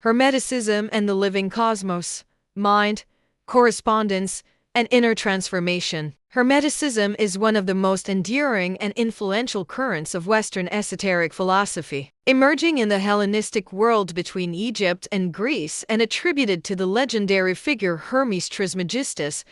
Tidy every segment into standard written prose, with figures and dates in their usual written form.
Hermeticism and the living cosmos, mind, correspondence, and inner transformation. Hermeticism is one of the most enduring and influential currents of Western esoteric philosophy, emerging in the Hellenistic world between Egypt and Greece and attributed to the legendary figure Hermes Trismegistus.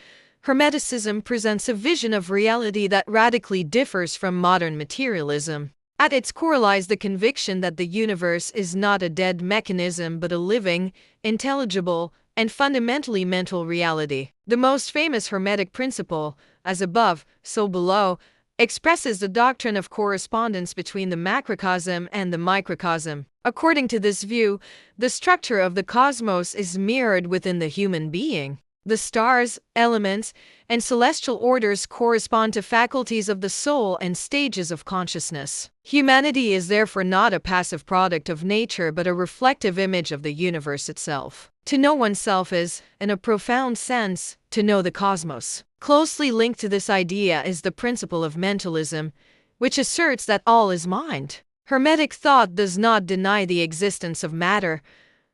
Hermeticism presents a vision of reality that radically differs from modern materialism. At its core lies the conviction that the universe is not a dead mechanism but a living, intelligible, and fundamentally mental reality. The most famous Hermetic principle, as above, so below, expresses the doctrine of correspondence between the macrocosm and the microcosm. According to this view, the structure of the cosmos is mirrored within the human being. The stars, elements, and celestial orders correspond to faculties of the soul and stages of consciousness. Humanity is therefore not a passive product of nature but a reflective image of the universe itself. To know oneself is, in a profound sense, to know the cosmos. Closely linked to this idea is the principle of mentalism, which asserts that all is mind. Hermetic thought does not deny the existence of matter,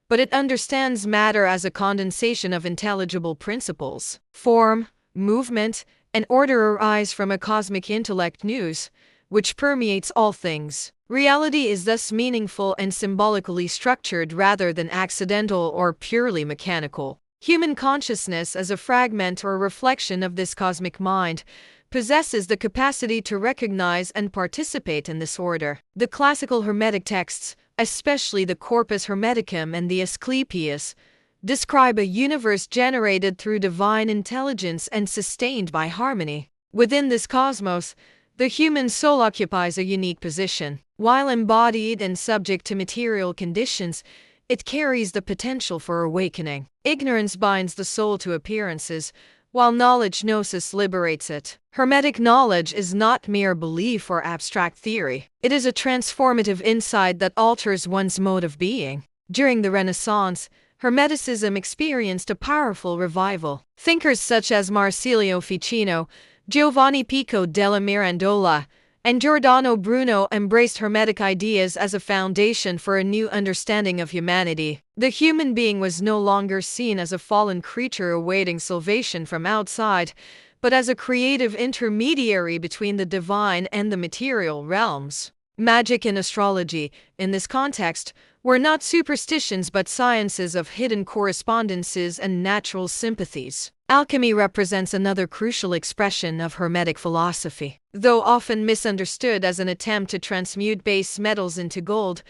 but it understands matter as a condensation of intelligible principles. Form, movement, and order arise from a cosmic intellect nous, which permeates all things. Reality is thus meaningful and symbolically structured rather than accidental or purely mechanical. Human consciousness, as a fragment or reflection of this cosmic mind, possesses the capacity to recognize and participate in this order. The classical Hermetic texts, especially the Corpus Hermeticum and the Asclepius, describe a universe generated through divine intelligence and sustained by harmony. Within this cosmos, the human soul occupies a unique position. While embodied and subject to material conditions, it carries the potential for awakening. Ignorance binds the soul to appearances, while knowledge gnosis liberates it. Hermetic knowledge is not mere belief or abstract theory. It is a transformative insight that alters one's mode of being. During the Renaissance, Hermeticism experienced a powerful revival. Thinkers such as Marsilio Ficino, Giovanni Pico della Mirandola, and Giordano Bruno embraced Hermetic ideas as a foundation for a new understanding of humanity. The human being was no longer seen as a fallen creature awaiting salvation from outside, but as a creative intermediary between the divine and the material realms. Magic and astrology, in this context, were not superstitions but sciences of hidden correspondences and natural sympathies. Alchemy represents another crucial expression of Hermetic philosophy. Though often misunderstood as an attempt to transmute base metals into gold,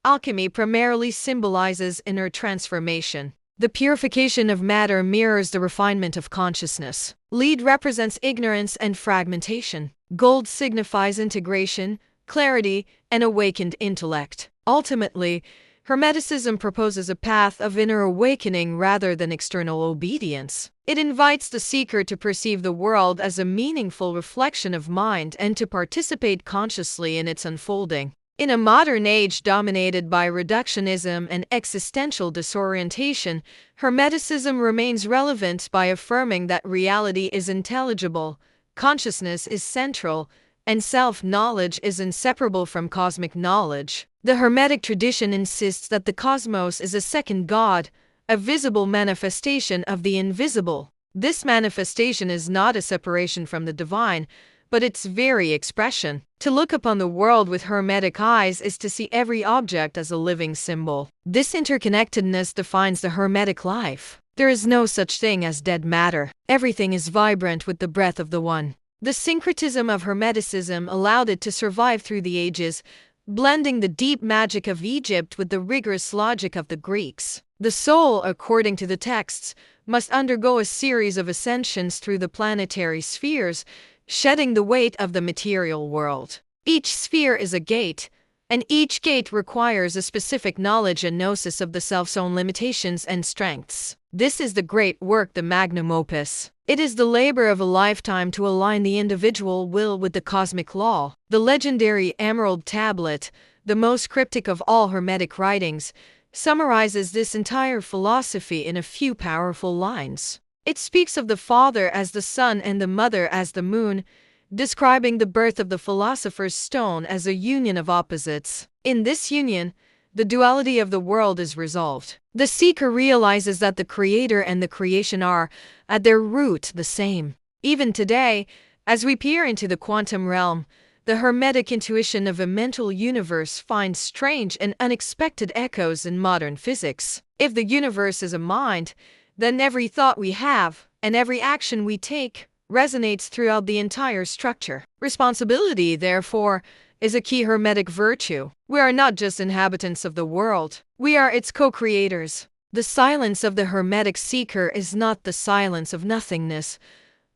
alchemy primarily symbolizes inner transformation. The purification of matter mirrors the refinement of consciousness. Lead represents ignorance and fragmentation. Gold signifies integration, clarity, and awakened intellect. Ultimately, Hermeticism proposes a path of inner awakening rather than external obedience. It invites the seeker to perceive the world as a meaningful reflection of mind and to participate consciously in its unfolding. In a modern age dominated by reductionism and existential disorientation, Hermeticism remains relevant by affirming that reality is intelligible, consciousness is central, and self-knowledge is inseparable from cosmic knowledge. The Hermetic tradition insists that the cosmos is a second God, a visible manifestation of the invisible. This manifestation is not a separation from the divine, but its very expression. To look upon the world with Hermetic eyes is to see every object as a living symbol. This interconnectedness defines the Hermetic life. There is no such thing as dead matter. Everything is vibrant with the breath of the One. The syncretism of Hermeticism allowed it to survive through the ages, blending the deep magic of Egypt with the rigorous logic of the Greeks. The soul, according to the texts, must undergo a series of ascensions through the planetary spheres, shedding the weight of the material world. Each sphere is a gate, and each gate requires a specific knowledge and gnosis of the self's own limitations and strengths. This is the great work, the magnum opus. It is the labor of a lifetime to align the individual will with the cosmic law. The legendary Emerald Tablet, the most cryptic of all Hermetic writings, summarizes this entire philosophy in a few powerful lines. It speaks of the Father as the Sun and the Mother as the Moon, describing the birth of the philosopher's stone as a union of opposites. In this union, the duality of the world is resolved. The seeker realizes that the creator and the creation are, at their root, the same. Even today, as we peer into the quantum realm, the Hermetic intuition of a mental universe finds strange and unexpected echoes in modern physics. If the universe is a mind, then every thought we have, and every action we take, resonates throughout the entire structure. Responsibility, therefore, is a key Hermetic virtue. We are not just inhabitants of the world, we are its co-creators. The silence of the Hermetic seeker is not the silence of nothingness,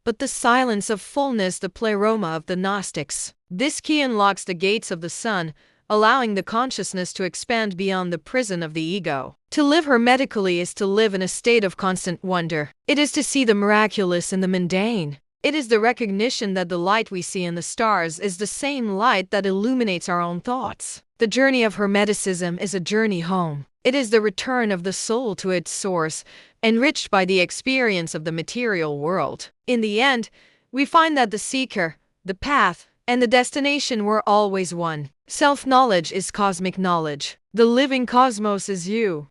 but the silence of fullness, the pleroma of the Gnostics. This key unlocks the gates of the sun, allowing the consciousness to expand beyond the prison of the ego. To live hermetically is to live in a state of constant wonder. It is to see the miraculous in the mundane. It is the recognition that the light we see in the stars is the same light that illuminates our own thoughts. The journey of Hermeticism is a journey home. It is the return of the soul to its source, enriched by the experience of the material world. In the end, we find that the seeker, the path, and the destination were always one. Self-knowledge is cosmic knowledge. The living cosmos is you.